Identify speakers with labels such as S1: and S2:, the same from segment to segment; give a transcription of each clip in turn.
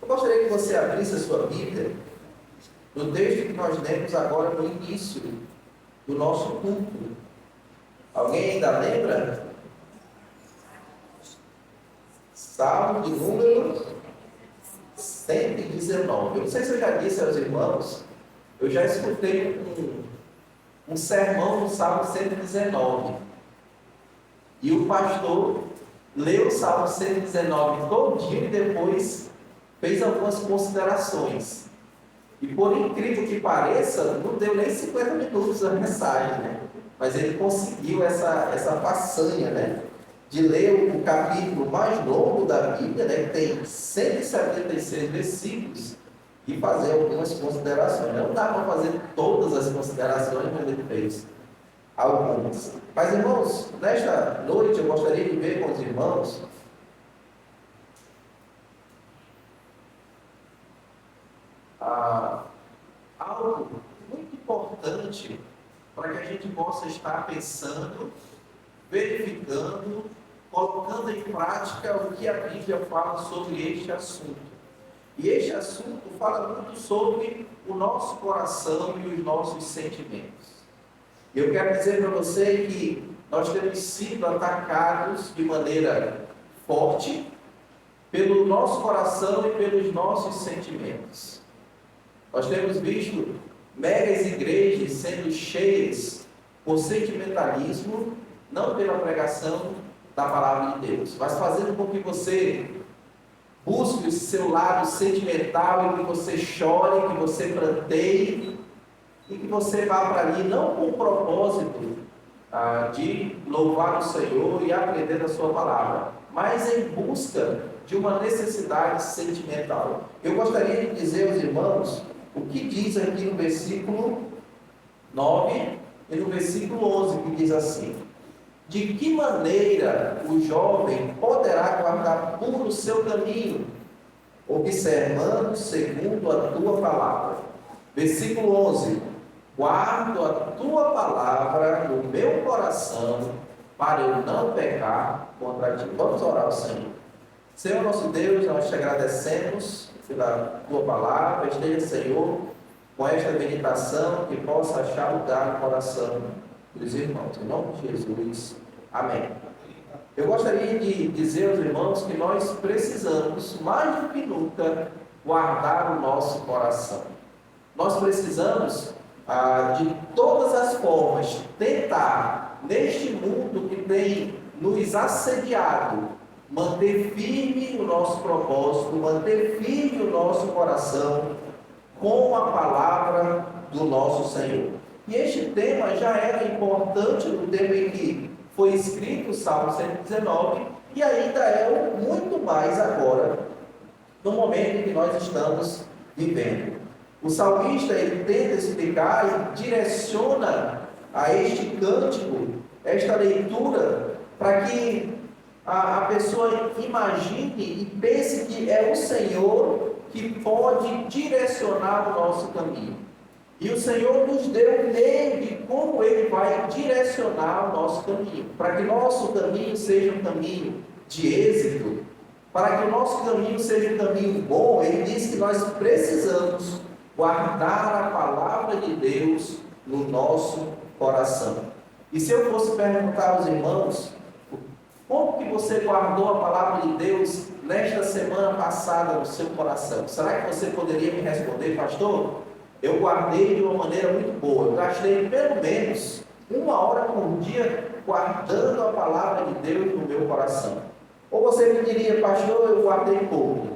S1: gostaria que você abrisse a sua Bíblia no texto que nós lemos agora no início do nosso culto. Alguém ainda lembra? Salmo de número 119. Eu não sei se eu já disse aos irmãos, eu já escutei um sermão no Salmo 119. E o pastor leu o Salmo 119 todinho e depois fez algumas considerações. E por incrível que pareça, não deu nem 50 minutos a mensagem, né? Mas ele conseguiu essa façanha, né? De ler o capítulo mais longo da Bíblia, né? Que tem 176 versículos, e fazer algumas considerações. Não dá para fazer todas as considerações, mas ele fez algumas. Mas, irmãos, nesta noite eu gostaria de ver com os irmãos algo muito importante para que a gente possa estar pensando, verificando, colocando em prática o que a Bíblia fala sobre este assunto. E este assunto fala muito sobre o nosso coração e os nossos sentimentos. Eu quero dizer para você que nós temos sido atacados de maneira forte pelo nosso coração e pelos nossos sentimentos. Nós temos visto megas igrejas sendo cheias por sentimentalismo, não pela pregação da palavra de Deus, mas fazendo com que você busque o seu lado sentimental e que você chore, que você pranteie e que você vá para ali não com o propósito de louvar o Senhor e aprender da sua palavra, mas em busca de uma necessidade sentimental. Eu gostaria de dizer aos irmãos o que diz aqui no versículo 9 e no versículo 11, que diz assim: de que maneira o jovem poderá guardar puro o seu caminho, observando segundo a tua palavra? Versículo 11: guardo a tua palavra no meu coração, para eu não pecar contra ti. Vamos orar ao Senhor. Senhor nosso Deus, nós te agradecemos pela tua palavra. Esteja, Senhor, com esta meditação, que possa achar lugar no coração dos irmãos. Em nome de Jesus. Amém. Eu gostaria de dizer aos irmãos que nós precisamos, mais do que nunca, guardar o nosso coração. Nós precisamos, de todas as formas, tentar, neste mundo que tem nos assediado, manter firme o nosso propósito, manter firme o nosso coração com a palavra do nosso Senhor. E este tema já era importante no tempo em que foi escrito o Salmo 119 e ainda é muito mais agora, no momento em que nós estamos vivendo. O salmista, ele tenta explicar e direciona a este cântico, esta leitura, para que a pessoa imagine e pense que é o Senhor que pode direcionar o nosso caminho. E o Senhor nos deu um meio de como Ele vai direcionar o nosso caminho, para que o nosso caminho seja um caminho de êxito, para que o nosso caminho seja um caminho bom. Ele diz que nós precisamos guardar a palavra de Deus no nosso coração. E se eu fosse perguntar aos irmãos, como que você guardou a palavra de Deus nesta semana passada no seu coração? Será que você poderia me responder, pastor? Eu guardei de uma maneira muito boa. Eu gastei pelo menos 1 hora por dia guardando a palavra de Deus no meu coração. Ou você me diria, pastor, eu guardei pouco.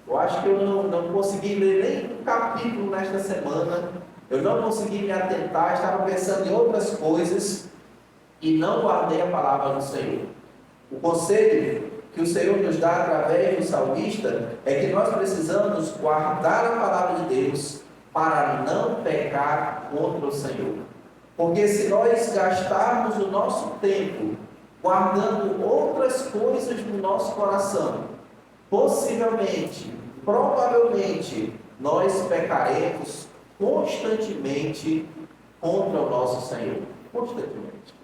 S1: Eu acho que eu não consegui ler nem um capítulo nesta semana. Eu não consegui me atentar, estava pensando em outras coisas e não guardei a palavra do Senhor. O conselho que o Senhor nos dá através do salmista é que nós precisamos guardar a palavra de Deus para não pecar contra o Senhor. Porque se nós gastarmos o nosso tempo guardando outras coisas no nosso coração, possivelmente, provavelmente, nós pecaremos constantemente contra o nosso Senhor. Constantemente.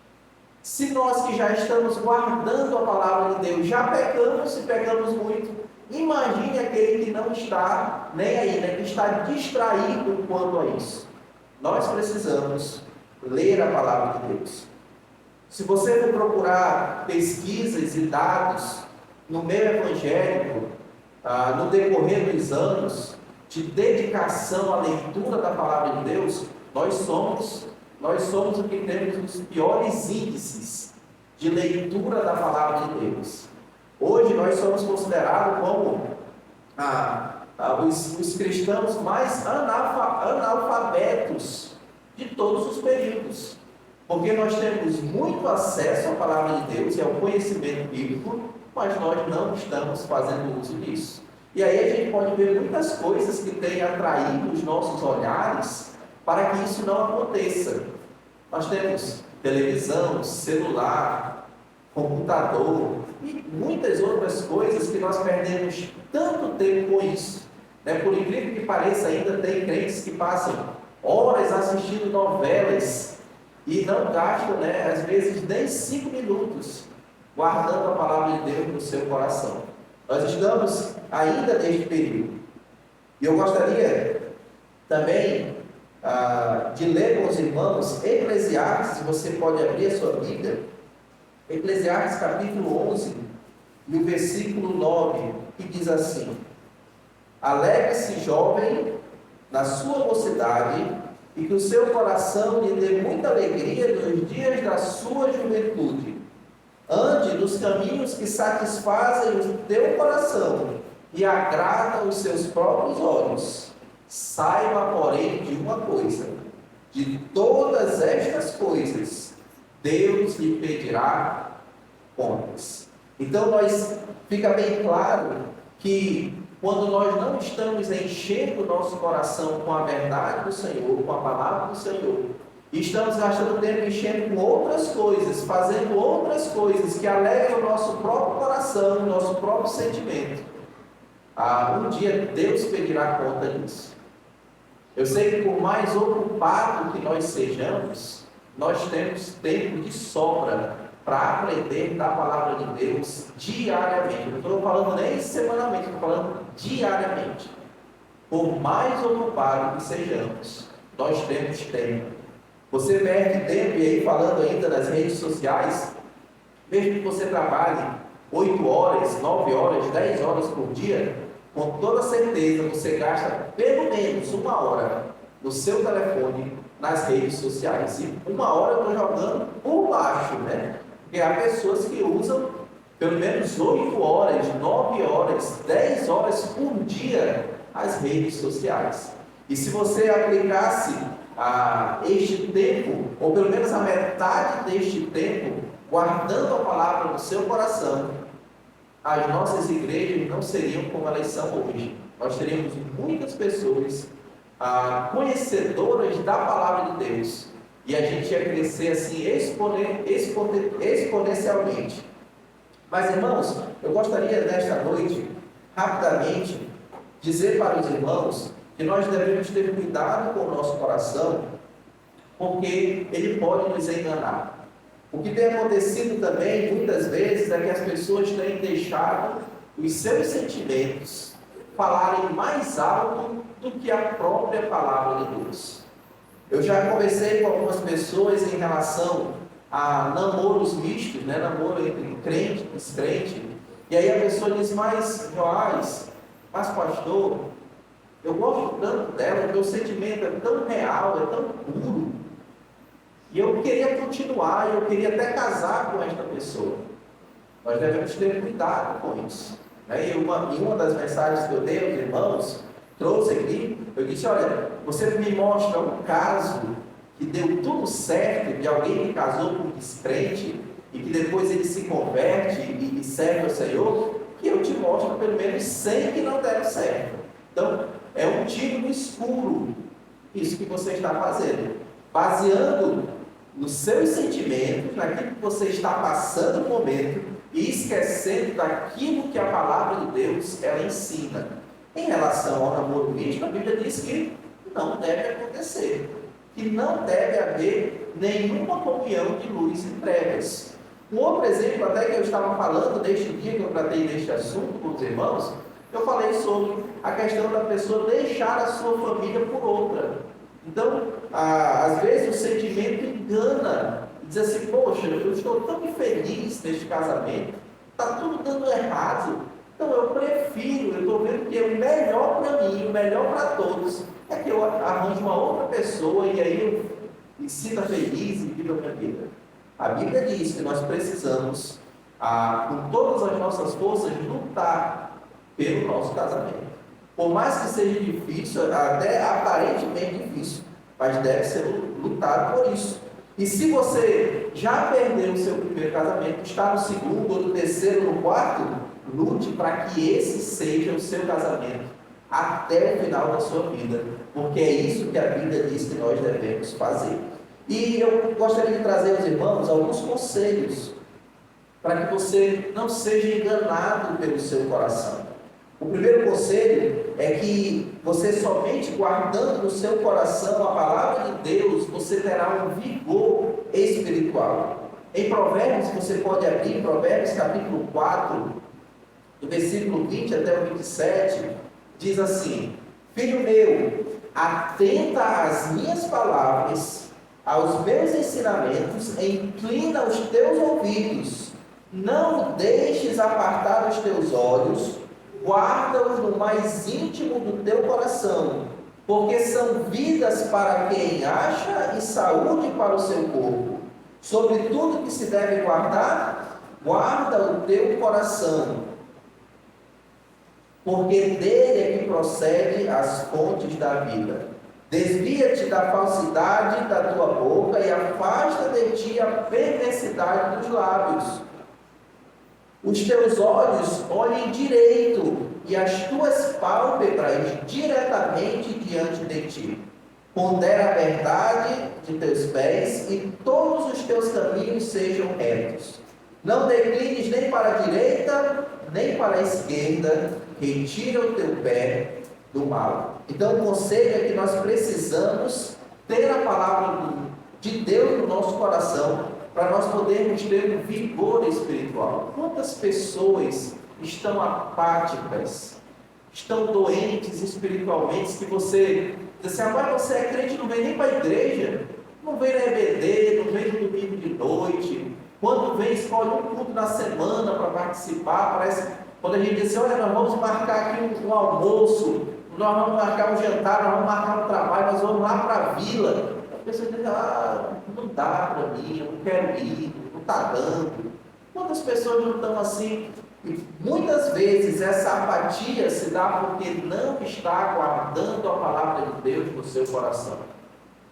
S1: Se nós que já estamos guardando a palavra de Deus, já pecamos e pecamos muito, Imagine aquele que não está nem aí, né, que está distraído quanto a isso. Nós precisamos ler a palavra de Deus. Se você for procurar pesquisas e dados no meio evangélico, no decorrer dos anos de dedicação à leitura da palavra de Deus, nós somos o que temos os piores índices de leitura da palavra de Deus. Hoje nós somos considerados como os cristãos mais analfabetos de todos os períodos, porque nós temos muito acesso à palavra de Deus e ao conhecimento bíblico, mas nós não estamos fazendo uso disso. E aí a gente pode ver muitas coisas que têm atraído os nossos olhares para que isso não aconteça. Nós temos televisão, celular, computador e muitas outras coisas que nós perdemos tanto tempo com isso. Por incrível que pareça, ainda tem crentes que passam horas assistindo novelas e não gastam, às vezes, nem 5 minutos guardando a palavra de Deus no seu coração. Nós estamos ainda neste período. E eu gostaria também de ler com os irmãos Eclesiastes, você pode abrir a sua Bíblia, Eclesiastes capítulo 11, e o versículo 9, que diz assim: alegre-se, jovem, na sua mocidade, e que o seu coração lhe dê muita alegria nos dias da sua juventude. Ande nos caminhos que satisfazem o teu coração e agradam os seus próprios olhos. Saiba, porém, de uma coisa: de todas estas coisas, Deus lhe pedirá contas. Então, fica bem claro que quando nós não estamos enchendo o nosso coração com a verdade do Senhor, com a palavra do Senhor, e estamos gastando tempo enchendo com outras coisas, fazendo outras coisas que alegram o nosso próprio coração, o nosso próprio sentimento, um dia Deus pedirá conta disso. Eu sei que por mais ocupado que nós sejamos, nós temos tempo de sobra para aprender da palavra de Deus diariamente. Não estou falando nem semanalmente, estou falando diariamente. Por mais ocupado que sejamos, nós temos tempo. Você perde tempo, e aí falando ainda das redes sociais, mesmo que você trabalhe 8 horas, 9 horas, 10 horas por dia, com toda certeza você gasta pelo menos 1 hora no seu telefone nas redes sociais. E 1 hora eu estou jogando por baixo, Porque há pessoas que usam pelo menos 8 horas, 9 horas, 10 horas por dia as redes sociais. E se você aplicasse este tempo, ou pelo menos a metade deste tempo, guardando a palavra no seu coração, as nossas igrejas não seriam como elas são hoje. Nós teríamos muitas pessoas conhecedoras da palavra de Deus, e a gente ia crescer assim exponencialmente. Mas, irmãos, eu gostaria nesta noite, rapidamente, dizer para os irmãos que nós devemos ter cuidado com o nosso coração, porque ele pode nos enganar. O que tem acontecido também, muitas vezes, é que as pessoas têm deixado os seus sentimentos falarem mais alto do que a própria palavra de Deus. Eu já conversei com algumas pessoas em relação a namoros mistos, namoro entre crente e descrente, e aí a pessoa diz: mas Joás, mas pastor, eu gosto tanto dela, o meu sentimento é tão real, é tão puro, e eu queria continuar, eu queria até casar com esta pessoa. Nós devemos ter cuidado com isso. E uma das mensagens que eu dei aos irmãos, trouxe aqui, eu disse: olha, você me mostra um caso que deu tudo certo, de alguém que casou com um descrente, e que depois ele se converte e serve ao Senhor, que eu te mostro pelo menos 100 que não deram certo. Então, é um tiro no escuro, isso que você está fazendo, baseando nos seus sentimentos, naquilo que você está passando no momento, e esquecendo daquilo que a palavra de Deus ela ensina. Em relação ao namoro místico, a Bíblia diz que não deve acontecer, que não deve haver nenhuma comunhão de luz e trevas. Um outro exemplo até que eu estava falando neste dia que eu tratei deste assunto com os irmãos, Eu falei sobre a questão da pessoa deixar a sua família por outra. Então, às vezes o sentimento engana, diz assim, poxa, eu estou tão infeliz neste casamento, está tudo dando errado, então eu prefiro, eu estou vendo que é o melhor para mim, o melhor para todos, é que eu arranjo uma outra pessoa e aí eu me sinta feliz e viva a minha vida. A Bíblia diz que nós precisamos, com todas as nossas forças, lutar pelo nosso casamento. Por mais que seja difícil, até aparentemente difícil, mas deve ser lutado por isso. E se você já perdeu o seu primeiro casamento, está no segundo, ou no terceiro, ou no quarto, lute para que esse seja o seu casamento até o final da sua vida, porque é isso que a Bíblia diz que nós devemos fazer. E eu gostaria de trazer aos irmãos alguns conselhos para que você não seja enganado pelo seu coração. O primeiro conselho é que você, somente guardando no seu coração a palavra de Deus, você terá um vigor espiritual. Em Provérbios, você pode abrir Provérbios capítulo 4, do versículo 20 até o 27, diz assim: Filho meu, atenta às minhas palavras, aos meus ensinamentos, inclina os teus ouvidos, não deixes apartar os teus olhos, guarda-os no mais íntimo do teu coração, porque são vidas para quem acha e saúde para o seu corpo. Sobre tudo que se deve guardar, guarda o teu coração, porque dele é que procede as fontes da vida. Desvia-te da falsidade da tua boca e afasta de ti a perversidade dos lábios. Os teus olhos olhem direito e as tuas pálpebras diretamente diante de ti. Pondera a verdade de teus pés e todos os teus caminhos sejam retos. Não declines nem para a direita, nem para a esquerda, retira o teu pé do mal. Então o conselho é que nós precisamos ter a palavra de Deus no nosso coração, para nós podermos ter um vigor espiritual. Quantas pessoas estão apáticas, estão doentes espiritualmente, que você diz assim, mas você é crente, não vem nem para a igreja, não vem na EBD, não vem no domingo de noite, quando vem escolhe um culto na semana para participar, parece, quando a gente diz assim, olha, nós vamos marcar aqui um almoço, nós vamos marcar um jantar, nós vamos marcar um trabalho, nós vamos lá para a vila, a pessoa diz, não dá para mim, eu não quero ir, não está dando. Quantas pessoas não estão assim? E muitas vezes essa apatia se dá porque não está guardando a palavra de Deus no seu coração.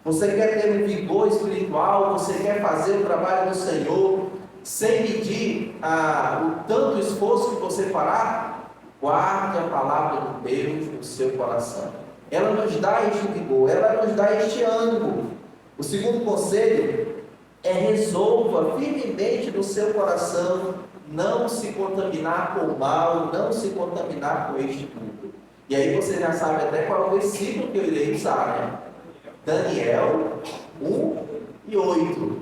S1: Você quer ter um vigor espiritual, você quer fazer o trabalho do Senhor, sem medir o tanto esforço que você fará, guarde a palavra de Deus no seu coração. Ela nos dá este vigor, ela nos dá este ânimo. O segundo conselho é resolva firmemente no seu coração não se contaminar com o mal, não se contaminar com este mundo. E aí você já sabe até qual é o versículo que eu irei usar, né? Daniel 1:8.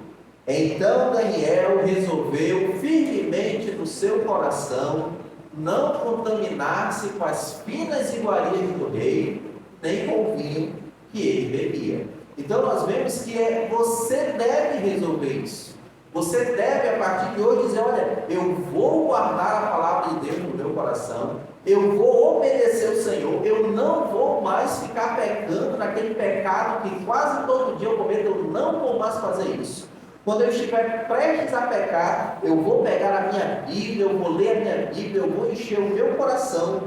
S1: Então Daniel resolveu firmemente no seu coração não contaminar-se com as finas iguarias do rei, nem com o vinho que ele bebia. Então nós vemos que você deve resolver isso. Você deve, a partir de hoje, dizer, olha, eu vou guardar a palavra de Deus no meu coração, eu vou obedecer o Senhor, eu não vou mais ficar pecando naquele pecado que quase todo dia eu cometo, eu não vou mais fazer isso. Quando eu estiver prestes a pecar, eu vou pegar a minha Bíblia, eu vou ler a minha Bíblia, eu vou encher o meu coração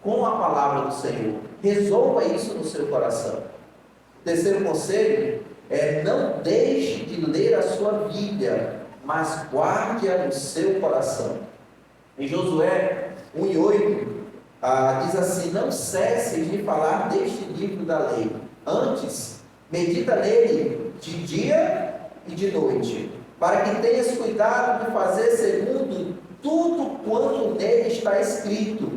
S1: com a palavra do Senhor. Resolva isso no seu coração. O terceiro conselho é não deixe de ler a sua Bíblia, mas guarde-a no seu coração. Em Josué 1:8, diz assim, não cesses de falar deste livro da lei. Antes, medita nele de dia e de noite, para que tenhas cuidado de fazer segundo tudo quanto nele está escrito.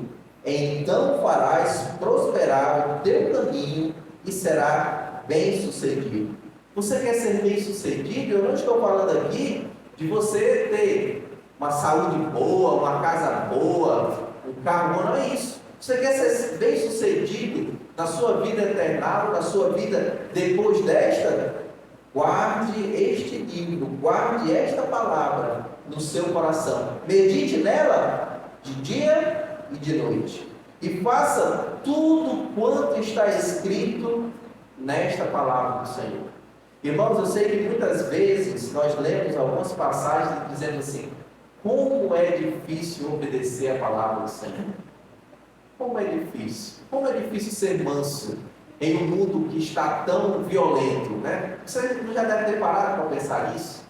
S1: Então farás prosperar o teu caminho e será bem-sucedido. Você quer ser bem-sucedido? Eu não estou falando aqui de você ter uma saúde boa, uma casa boa, um carro bom, não é isso. Você quer ser bem-sucedido na sua vida eterna, na sua vida depois desta? Guarde este livro, guarde esta palavra no seu coração. Medite nela de dia e de noite. E faça tudo quanto está escrito nesta palavra do Senhor. Irmãos, eu sei que muitas vezes nós lemos algumas passagens dizendo assim: como é difícil obedecer a palavra do Senhor. Como é difícil. Como é difícil ser manso em um mundo que está tão violento, né? Você já deve ter parado para pensar nisso.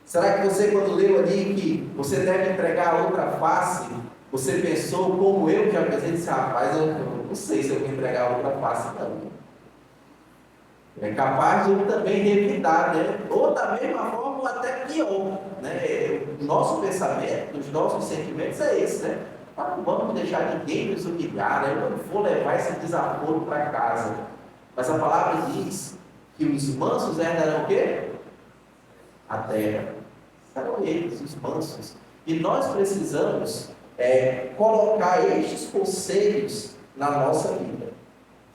S1: Será que você, quando leu ali que você deve entregar a outra face, você pensou, como eu já pensei, disse: rapaz, eu não sei se eu vou entregar a outra face, não. É capaz de eu também revidar, né? Ou da mesma forma, ou até pior, né? O nosso pensamento, os nossos sentimentos é esse, né? Não vamos deixar ninguém nos humilhar, né? Eu não vou levar esse desaforo para casa. Mas a palavra diz que os mansos herdarão o quê? A terra. Serão eles, os mansos. E nós precisamos colocar estes conselhos na nossa vida.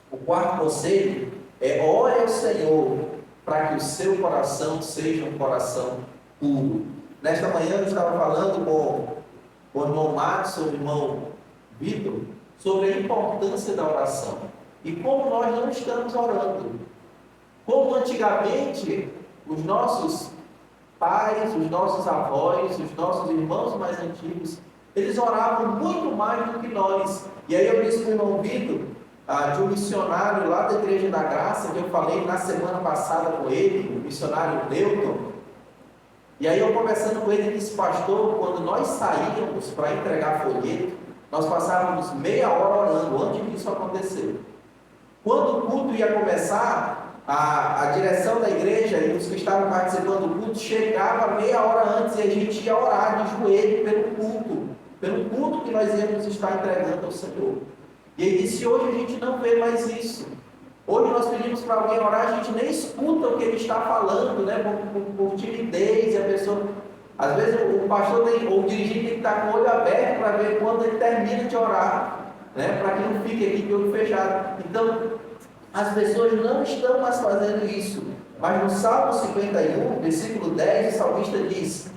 S1: O quarto conselho é: ore ao Senhor para que o seu coração seja um coração puro. Nesta manhã eu estava falando com o irmão Max, o irmão Vitor, sobre a importância da oração e como nós não estamos orando. Como antigamente os nossos pais, os nossos avós, os nossos irmãos mais antigos, eles oravam muito mais do que nós. E aí eu disse para o irmão Vitor, de um missionário lá da Igreja da Graça, que eu falei na semana passada com ele, o missionário Newton. E aí eu conversando com ele, ele disse: pastor, quando nós saíamos para entregar folheto, nós passávamos meia hora orando antes disso acontecer. Quando o culto ia começar, a direção da igreja e os que estavam participando do culto chegava meia hora antes e a gente ia orar de joelho pelo culto que nós íamos estar entregando ao Senhor. E ele disse: hoje a gente não vê mais isso. Hoje nós pedimos para alguém orar, a gente nem escuta o que ele está falando, né? Por timidez, e a pessoa, às vezes o pastor ou o dirigente tem que estar com o olho aberto para ver quando ele termina de orar, né? Para que não fique aqui de olho fechado. Então, as pessoas não estão mais fazendo isso. Mas no Salmo 51, versículo 10, o salmista diz: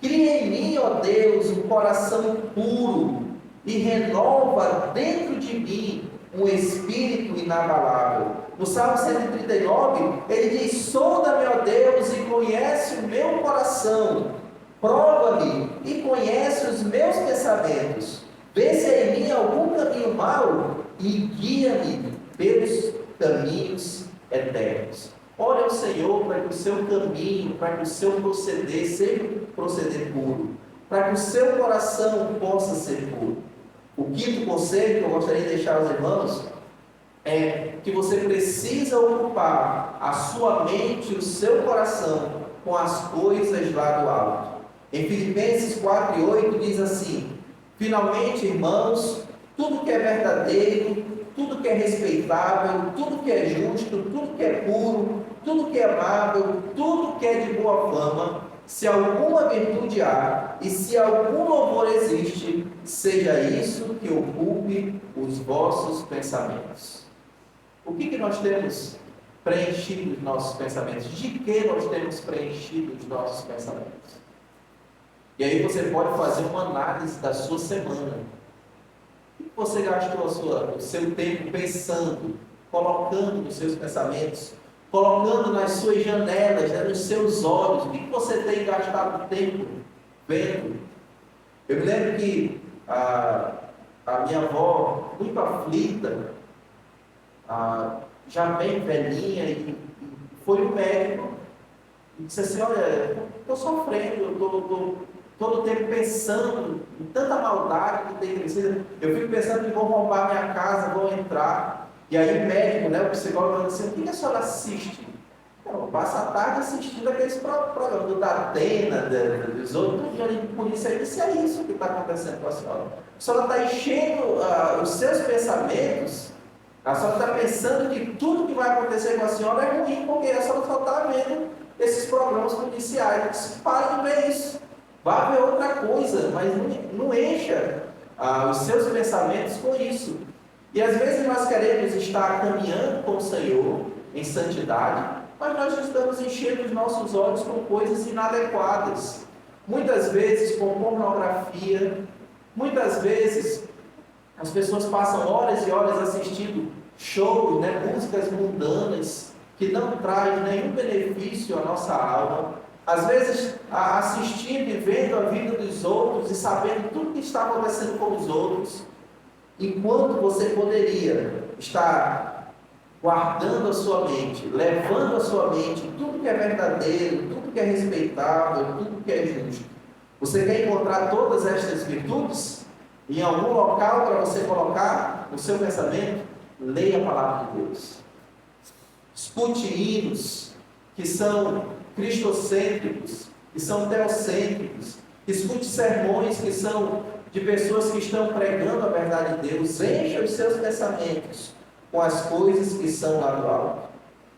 S1: cria em mim, ó Deus, um coração puro e renova dentro de mim um espírito inabalável. No Salmo 139, ele diz: sonda-me, ó Deus, e conhece o meu coração, prova-me e conhece os meus pensamentos, vê se há em mim algum caminho mau e guia-me pelos caminhos eternos. Ore ao Senhor para que o seu caminho, para que o seu proceder seja um proceder puro, para que o seu coração possa ser puro. O quinto conselho que eu gostaria de deixar aos irmãos é que você precisa ocupar a sua mente e o seu coração com as coisas lá do alto. Em Filipenses 4:8 diz assim: finalmente, irmãos, tudo que é verdadeiro, tudo que é respeitável, tudo que é justo, tudo que é puro, tudo que é amável, tudo que é de boa fama, se alguma virtude há e se algum louvor existe, seja isso que ocupe os vossos pensamentos. O que nós temos preenchido os nossos pensamentos? De que nós temos preenchido os nossos pensamentos? E aí você pode fazer uma análise da sua semana. O que você gastou o seu tempo pensando, colocando nos seus pensamentos, colocando nas suas janelas, né, nos seus olhos? O que você tem gastado tempo vendo? Eu me lembro que a minha avó, muito aflita, já bem velhinha, e foi no médico e disse assim: olha, estou sofrendo, eu estou todo o tempo pensando em tanta maldade que tem crescido. Eu fico pensando que vão roubar minha casa, vão entrar. E aí o médico, né, o psicólogo, falou assim: o que a senhora assiste? Eu passo a tarde assistindo aqueles programas do Datena, dos outros, por isso aí, se é isso que está acontecendo com a senhora. A senhora está enchendo os seus pensamentos, a senhora está pensando que tudo que vai acontecer com a senhora é ruim, porque a senhora só está vendo esses programas policiais. Pare de ver isso. Vá ver outra coisa, mas não encha os seus pensamentos com isso. E às vezes nós queremos estar caminhando com o Senhor em santidade, mas nós estamos enchendo os nossos olhos com coisas inadequadas. Muitas vezes com pornografia, muitas vezes as pessoas passam horas e horas assistindo shows, músicas mundanas, que não trazem nenhum benefício à nossa alma. Às vezes assistindo e vendo a vida dos outros e sabendo tudo que está acontecendo com os outros, enquanto você poderia estar guardando a sua mente, levando a sua mente tudo que é verdadeiro, tudo que é respeitável, tudo que é justo. Você quer encontrar todas estas virtudes em algum local para você colocar o seu pensamento? Leia a palavra de Deus. Escute hinos que são cristocêntricos, que são teocêntricos. Escute sermões que são de pessoas que estão pregando a verdade de Deus. Encha os seus pensamentos com as coisas que são lá do alto.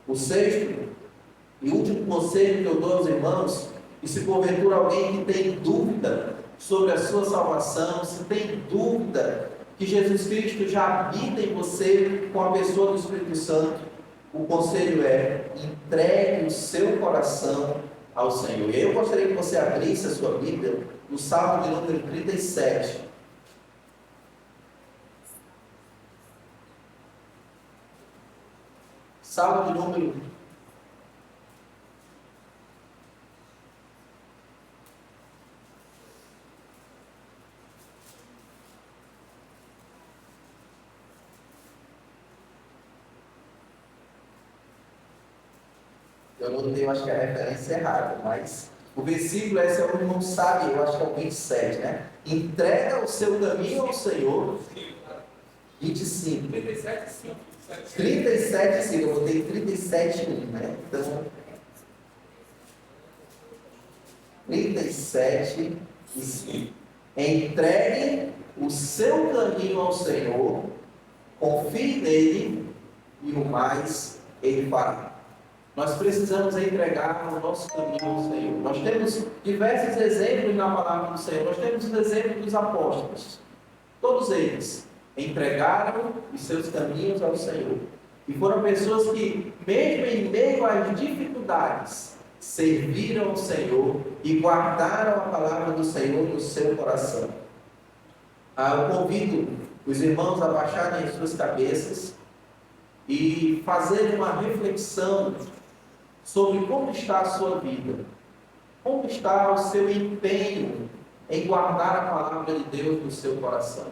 S1: O sexto e último conselho que eu dou aos irmãos, e se porventura alguém que tem dúvida sobre a sua salvação, se tem dúvida que Jesus Cristo já habita em você com a pessoa do Espírito Santo, o conselho é: entregue o seu coração ao Senhor. E eu gostaria que você abrisse a sua Bíblia no Salmo de número 37. Salmo de número... Eu não tenho, acho que a referência é errada, mas o versículo, esse é o irmão sabe, eu acho que é o 27, né? Entrega o seu caminho ao Senhor. 25. 37, sim, eu botei 37, 1, né? Então, 37 e 5. Entregue o seu caminho ao Senhor, confie nele e o mais ele fará. Nós precisamos entregar o nosso caminho ao Senhor. Nós temos diversos exemplos na palavra do Senhor. Nós temos os exemplos dos apóstolos. Todos eles entregaram os seus caminhos ao Senhor. E foram pessoas que, mesmo em meio às dificuldades, serviram ao Senhor e guardaram a palavra do Senhor no seu coração. Eu convido os irmãos a baixarem as suas cabeças e fazerem uma reflexão sobre como está a sua vida, como está o seu empenho em guardar a palavra de Deus no seu coração.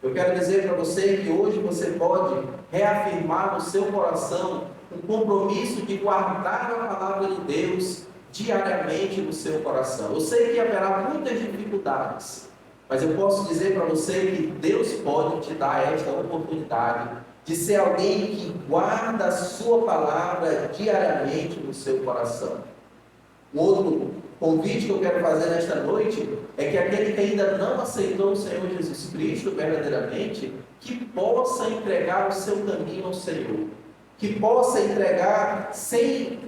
S1: Eu quero dizer para você que hoje você pode reafirmar no seu coração um compromisso de guardar a palavra de Deus diariamente no seu coração. Eu sei que haverá muitas dificuldades, mas eu posso dizer para você que Deus pode te dar esta oportunidade de ser alguém que guarda a sua palavra diariamente no seu coração. Um outro convite que eu quero fazer nesta noite é que aquele que ainda não aceitou o Senhor Jesus Cristo verdadeiramente, que possa entregar o seu caminho ao Senhor, que possa entregar sem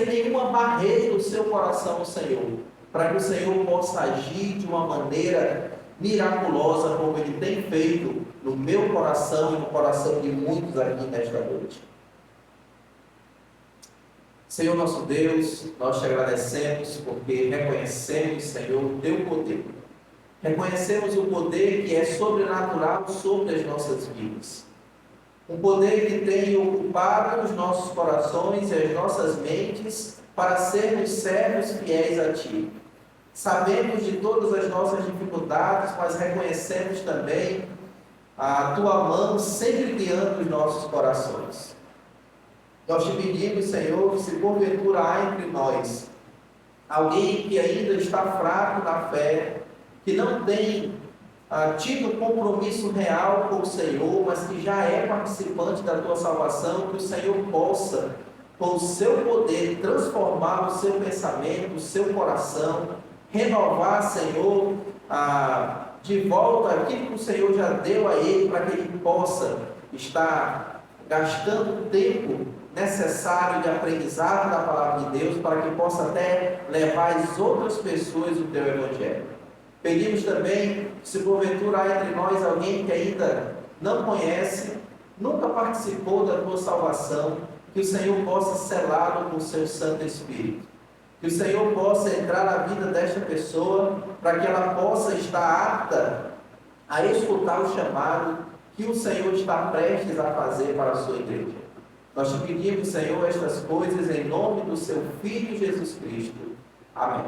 S1: nenhuma barreira o seu coração ao Senhor, para que o Senhor possa agir de uma maneira miraculosa, como Ele tem feito no meu coração e no coração de muitos aqui nesta noite. Senhor nosso Deus, nós te agradecemos porque reconhecemos, Senhor, o teu poder. Reconhecemos o poder que é sobrenatural sobre as nossas vidas. Um poder que tem ocupado os nossos corações e as nossas mentes para sermos servos fiéis a Ti. Sabemos de todas as nossas dificuldades, mas reconhecemos também a Tua mão sempre guiando os nossos corações. Nós te pedimos, Senhor, que se porventura há entre nós alguém que ainda está fraco na fé, que não tem tido compromisso real com o Senhor, mas que já é participante da Tua salvação, que o Senhor possa, com o Seu poder, transformar o seu pensamento, o seu coração, renovar, Senhor, de volta aquilo que o Senhor já deu a ele, para que ele possa estar gastando o tempo necessário de aprendizado da palavra de Deus, para que possa até levar as outras pessoas o teu Evangelho. Pedimos também, se porventura há entre nós alguém que ainda não conhece, nunca participou da tua salvação, que o Senhor possa selá-lo com o seu Santo Espírito. Que o Senhor possa entrar na vida desta pessoa, para que ela possa estar apta a escutar o chamado que o Senhor está prestes a fazer para a sua igreja. Nós te pedimos, Senhor, estas coisas em nome do seu Filho Jesus Cristo. Amém.